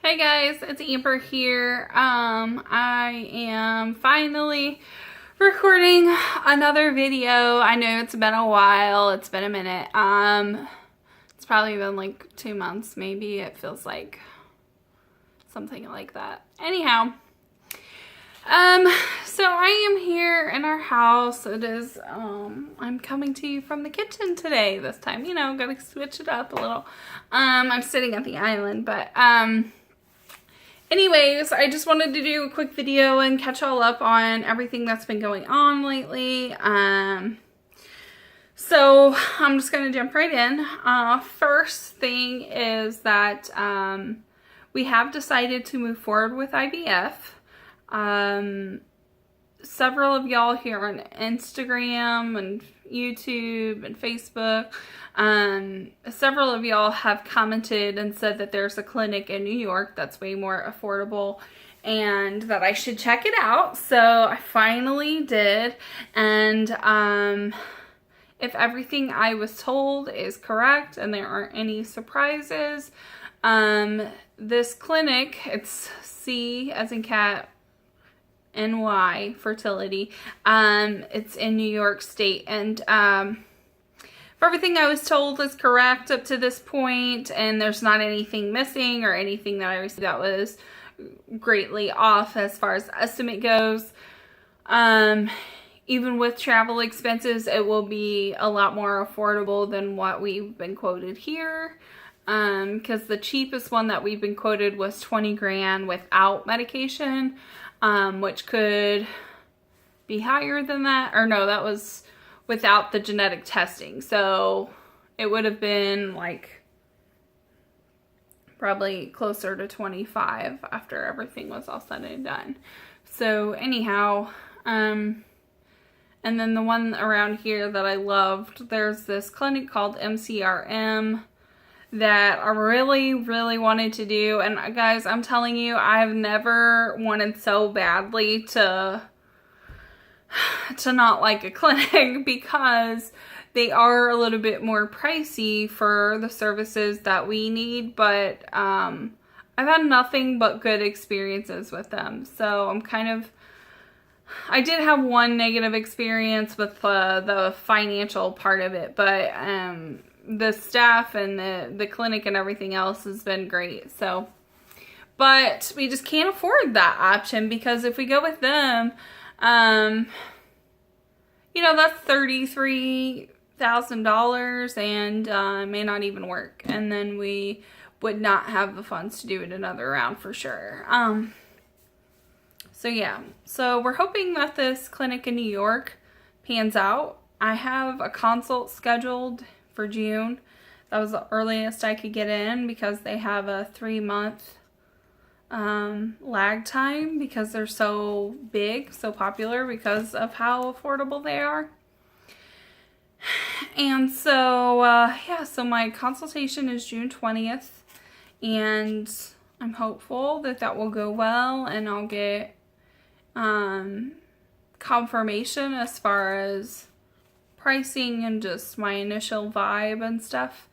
Hey guys, it's Amber here. I am finally recording another video. I know it's been a while, it's been a minute. It's probably been like 2 months, maybe. It feels like something like that. Anyhow, so I am here in our house. It is, I'm coming to you from the kitchen today this time. You know, gotta switch it up a little. I'm sitting at the island, but, anyways, I just wanted to do a quick video and catch all up on everything that's been going on lately. So I'm just going to jump right in. First thing is that we have decided to move forward with IVF. Several of y'all here on Instagram and YouTube and Facebook, several of y'all have commented and said that there's a clinic in New York that's way more affordable and that I should check it out. So I finally did, and if everything I was told is correct and there aren't any surprises, this clinic, it's C as in cat, NY fertility, it's in New York State, and if everything I was told is correct up to this point and there's not anything missing or anything that I received that was greatly off as far as the estimate goes, even with travel expenses, it will be a lot more affordable than what we've been quoted here, because the cheapest one that we've been quoted was 20 grand without medication, which could be higher than that, or no, that was without the genetic testing. So it would have been like probably closer to 25 after everything was all said and done. So anyhow, and then the one around here that I loved, there's this clinic called MCRM that I really wanted to do. And guys, I'm telling you, I've never wanted so badly to not like a clinic, because they are a little bit more pricey for the services that we need, but I've had nothing but good experiences with them. So I did have one negative experience with the financial part of it, but the staff and the clinic and everything else has been great. So, but we just can't afford that option, because if we go with them, you know, that's $33,000 and may not even work. And then we would not have the funds to do it another round for sure. So yeah, so we're hoping that this clinic in New York pans out. I have a consult scheduled for June. That was the earliest I could get in, because they have a 3-month lag time, because they're so big, so popular, because of how affordable they are. And so yeah, so my consultation is June 20th, and I'm hopeful that that will go well and I'll get confirmation as far as pricing and just my initial vibe and stuff.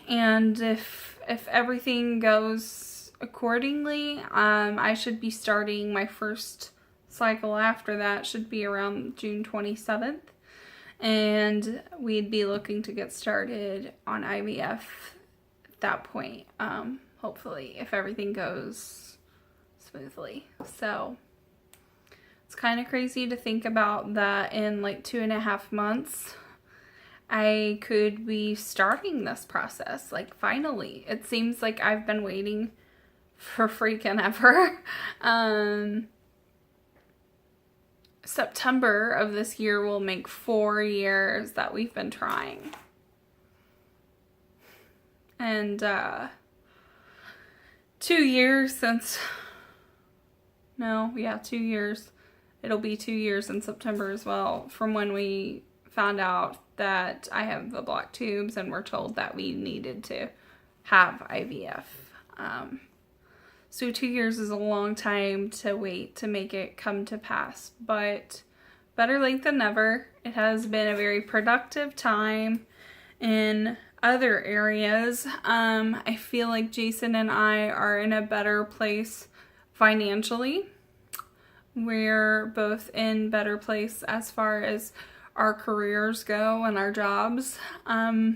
And if everything goes accordingly, I should be starting my first cycle after that, should be around June 27th. And we'd be looking to get started on IVF at that point, hopefully, if everything goes smoothly. So it's kind of crazy to think about that in like 2.5 months I could be starting this process. Like, finally. It seems like I've been waiting for freaking ever. September of this year will make 4 years that we've been trying. And 2 years since, no, yeah, 2 years. It'll be 2 years in September as well, from when we found out that I have the blocked tubes and we're told that we needed to have IVF. So 2 years is a long time to wait to make it come to pass, but better late than never. It has been a very productive time in other areas, I feel like Jason and I are in a better place financially. We're both in better place as far as our careers go and our jobs. Our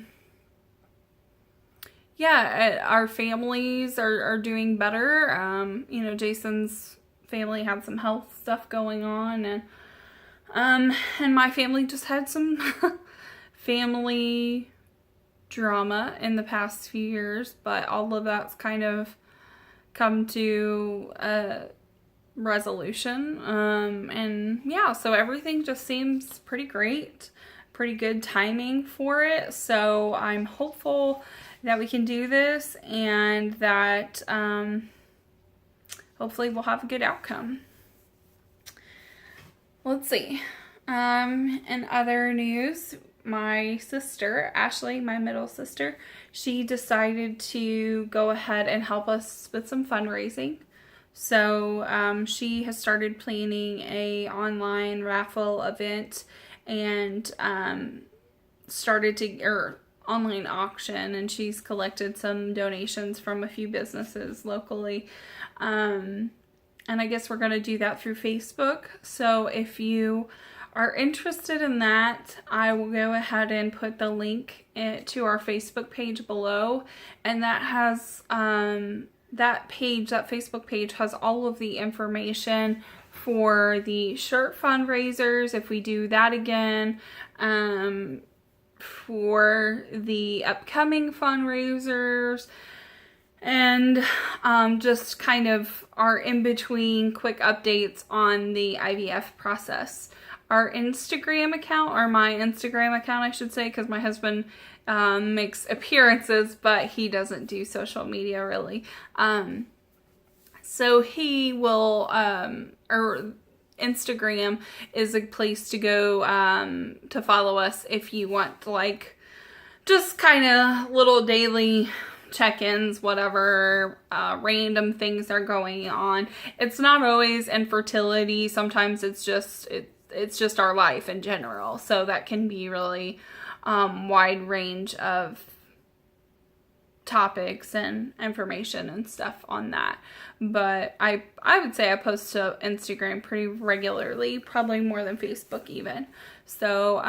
families are doing better. Jason's family had some health stuff going on, and my family just had some family drama in the past few years, but all of that's kind of come to a resolution. So everything just seems pretty great, pretty good timing for it. So I'm hopeful that we can do this and that hopefully we'll have a good outcome. Let's see. In other news, my sister, Ashley, my middle sister, she decided to go ahead and help us with some fundraising. So she has started planning a online raffle event and online auction, and she's collected some donations from a few businesses locally. And I guess we're going to do that through Facebook. So if you are interested in that, I will go ahead and put the link to our Facebook page below, and that has that Facebook page has all of the information for the shirt fundraisers if we do that again, for the upcoming fundraisers, and just kind of our in-between quick updates on the IVF process. Our Instagram account, or my Instagram account, I should say, because my husband makes appearances, but he doesn't do social media really. So he will, or Instagram is a place to go to follow us if you want, like, just kind of little daily check-ins, whatever random things are going on. It's not always infertility. Sometimes it's just our life in general. So that can be really wide range of topics and information and stuff on that. But I would say I post to Instagram pretty regularly, probably more than Facebook even. So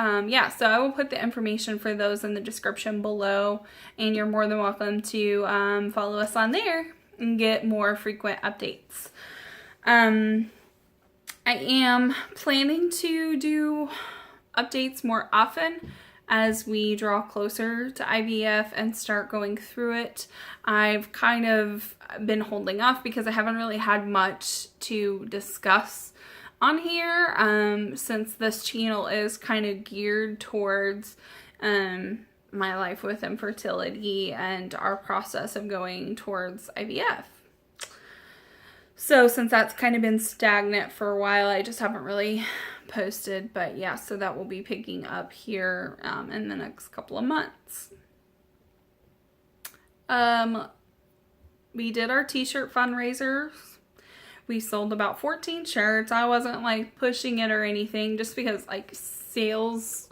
so I will put the information for those in the description below, and you're more than welcome to follow us on there and get more frequent updates. I am planning to do updates more often as we draw closer to IVF and start going through it. I've kind of been holding off because I haven't really had much to discuss on here, since this channel is kind of geared towards my life with infertility and our process of going towards IVF. So since that's kind of been stagnant for a while, I just haven't really posted. But yeah, so that will be picking up here in the next couple of months. We did our t-shirt fundraisers. We sold about 14 shirts. I wasn't like pushing it or anything, just because like sales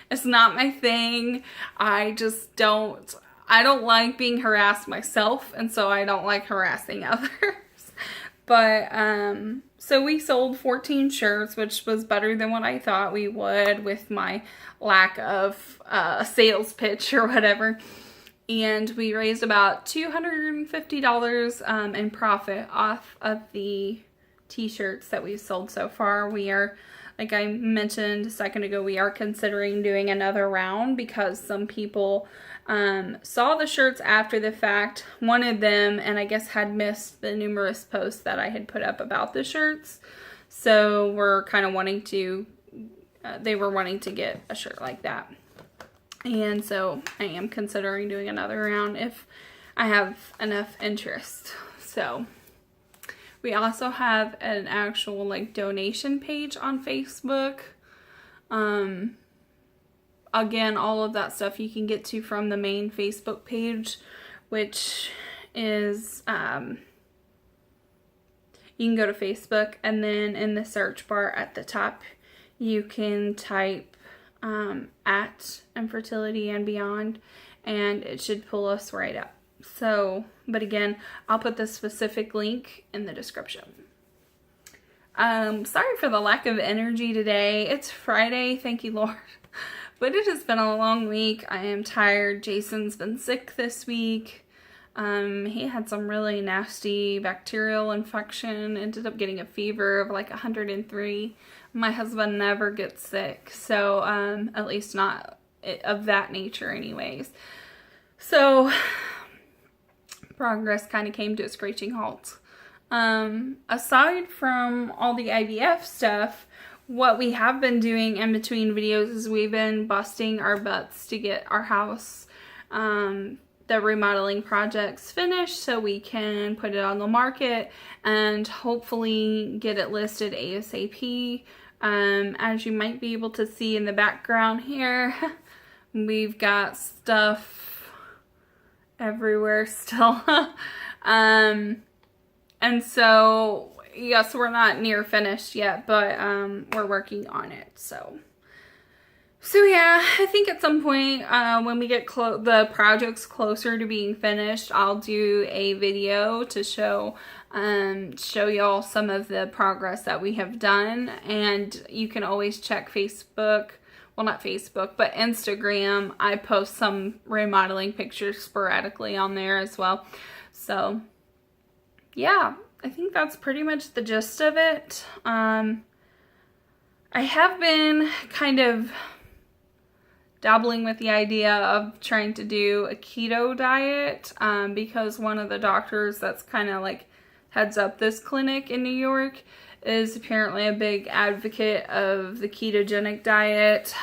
is not my thing. I don't like being harassed myself, and so I don't like harassing others. But, so we sold 14 shirts, which was better than what I thought we would with my lack of sales pitch or whatever. And we raised about $250 in profit off of the t-shirts that we've sold so far. We are, like I mentioned a second ago, we are considering doing another round because some people saw the shirts after the fact, wanted them, and I guess had missed the numerous posts that I had put up about the shirts. So we're kind of wanting to, they were wanting to get a shirt like that. And so I am considering doing another round if I have enough interest. So we also have an actual like donation page on Facebook. Again, all of that stuff you can get to from the main Facebook page, which is, you can go to Facebook, and then in the search bar at the top, you can type at infertility and beyond, and it should pull us right up. So, but again, I'll put the specific link in the description. Sorry for the lack of energy today. It's Friday, thank you, Lord. But it has been a long week. I am tired. Jason's been sick this week. He had some really nasty bacterial infection, ended up getting a fever of like 103. My husband never gets sick, so at least not of that nature anyways. So progress kind of came to a screeching halt. Aside from all the IVF stuff, what we have been doing in between videos is we've been busting our butts to get our house, the remodeling projects finished so we can put it on the market and hopefully get it listed ASAP. As you might be able to see in the background here, we've got stuff everywhere still. And so, yes, we're not near finished yet, but we're working on it, so yeah, I think at some point when we get the project's closer to being finished, I'll do a video to show y'all some of the progress that we have done. And you can always check Facebook, well, not Facebook, but Instagram. I post some remodeling pictures sporadically on there as well. So yeah, I think that's pretty much the gist of it. I have been kind of dabbling with the idea of trying to do a keto diet because one of the doctors that's kind of like heads up this clinic in New York is apparently a big advocate of the ketogenic diet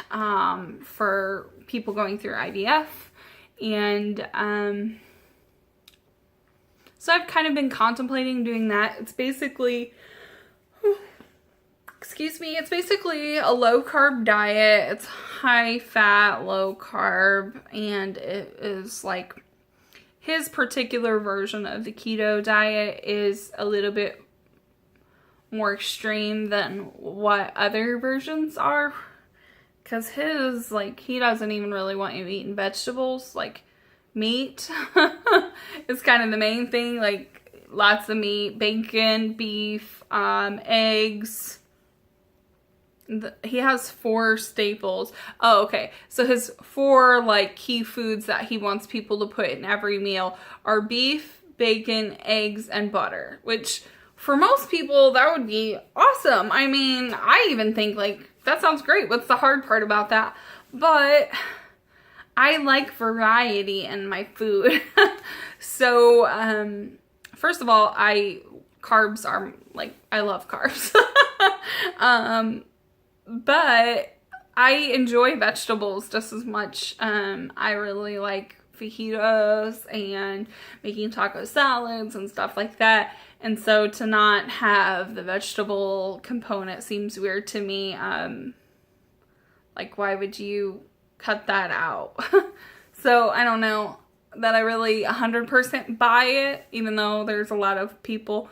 for people going through IVF. And so I've kind of been contemplating doing that. It's basically, it's basically a low carb diet. It's high fat, low carb, and it is like his particular version of the keto diet is a little bit more extreme than what other versions are. Because his, like, he doesn't even really want you eating vegetables, like meat is kind of the main thing, like lots of meat, bacon, beef, eggs. He has 4 staples. Oh, okay. So his 4 like key foods that he wants people to put in every meal are beef, bacon, eggs, and butter, which for most people that would be awesome. I mean, I even think like that sounds great. What's the hard part about that? But I like variety in my food. So, first of all, carbs are like, I love carbs. But I enjoy vegetables just as much. I really like fajitas and making taco salads and stuff like that. And so to not have the vegetable component seems weird to me. Like, why would you cut that out? So I don't know that I really 100% buy it, even though there's a lot of people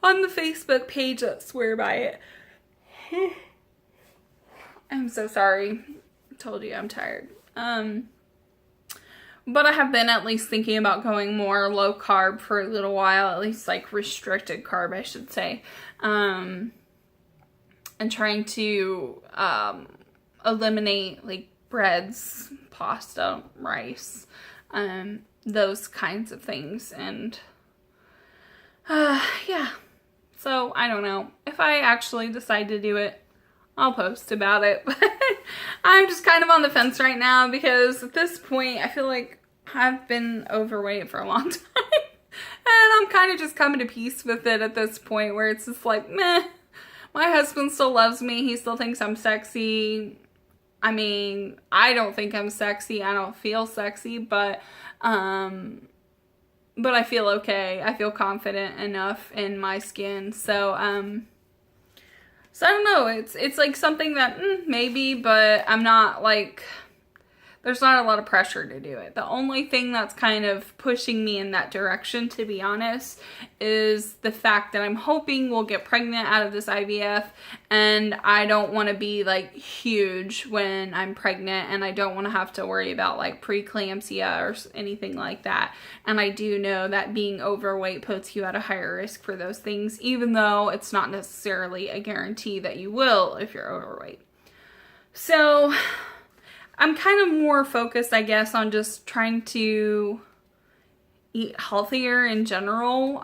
on the Facebook page that swear by it. I'm so sorry. I told you I'm tired. But I have been at least thinking about going more low carb for a little while, at least like restricted carb, I should say. And trying to eliminate like breads, pasta, rice, those kinds of things. And yeah. So I don't know. If I actually decide to do it, I'll post about it. But I'm just kind of on the fence right now because at this point I feel like I've been overweight for a long time. And I'm kind of just coming to peace with it at this point where it's just like, meh. My husband still loves me. He still thinks I'm sexy. I mean, I don't think I'm sexy. I don't feel sexy, but I feel okay. I feel confident enough in my skin. So I don't know. It's like something that maybe, but I'm not like there's not a lot of pressure to do it. The only thing that's kind of pushing me in that direction, to be honest, is the fact that I'm hoping we'll get pregnant out of this IVF, and I don't want to be like huge when I'm pregnant, and I don't want to have to worry about like preeclampsia or anything like that. And I do know that being overweight puts you at a higher risk for those things, even though it's not necessarily a guarantee that you will if you're overweight. So I'm kind of more focused, I guess, on just trying to eat healthier in general,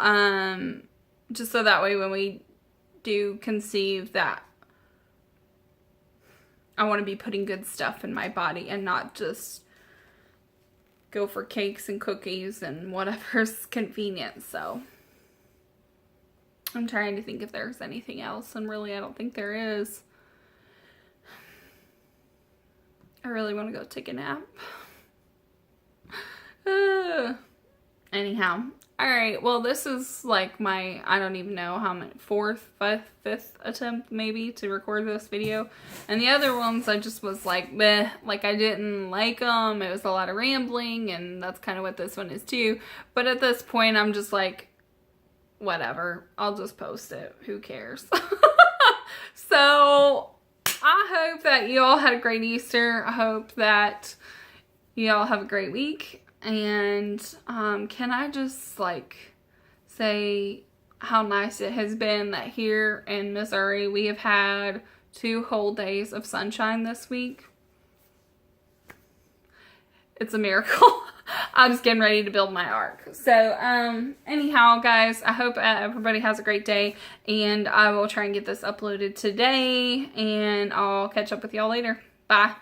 just so that way when we do conceive, that I want to be putting good stuff in my body and not just go for cakes and cookies and whatever's convenient. So I'm trying to think if there's anything else, and really I don't think there is. I really want to go take a nap. Anyhow. Alright, well this is like my, I don't even know how many, fifth attempt maybe to record this video. And the other ones I just was like, meh, like I didn't like them. It was a lot of rambling, and that's kind of what this one is too. But at this point I'm just like, whatever, I'll just post it. Who cares? So I hope that you all had a great Easter. I hope that you all have a great week. And can I just like say how nice it has been that here in Missouri we have had 2 whole days of sunshine this week. It's a miracle. I'm just getting ready to build my ark. So, anyhow, guys, I hope everybody has a great day, and I will try and get this uploaded today, and I'll catch up with y'all later. Bye.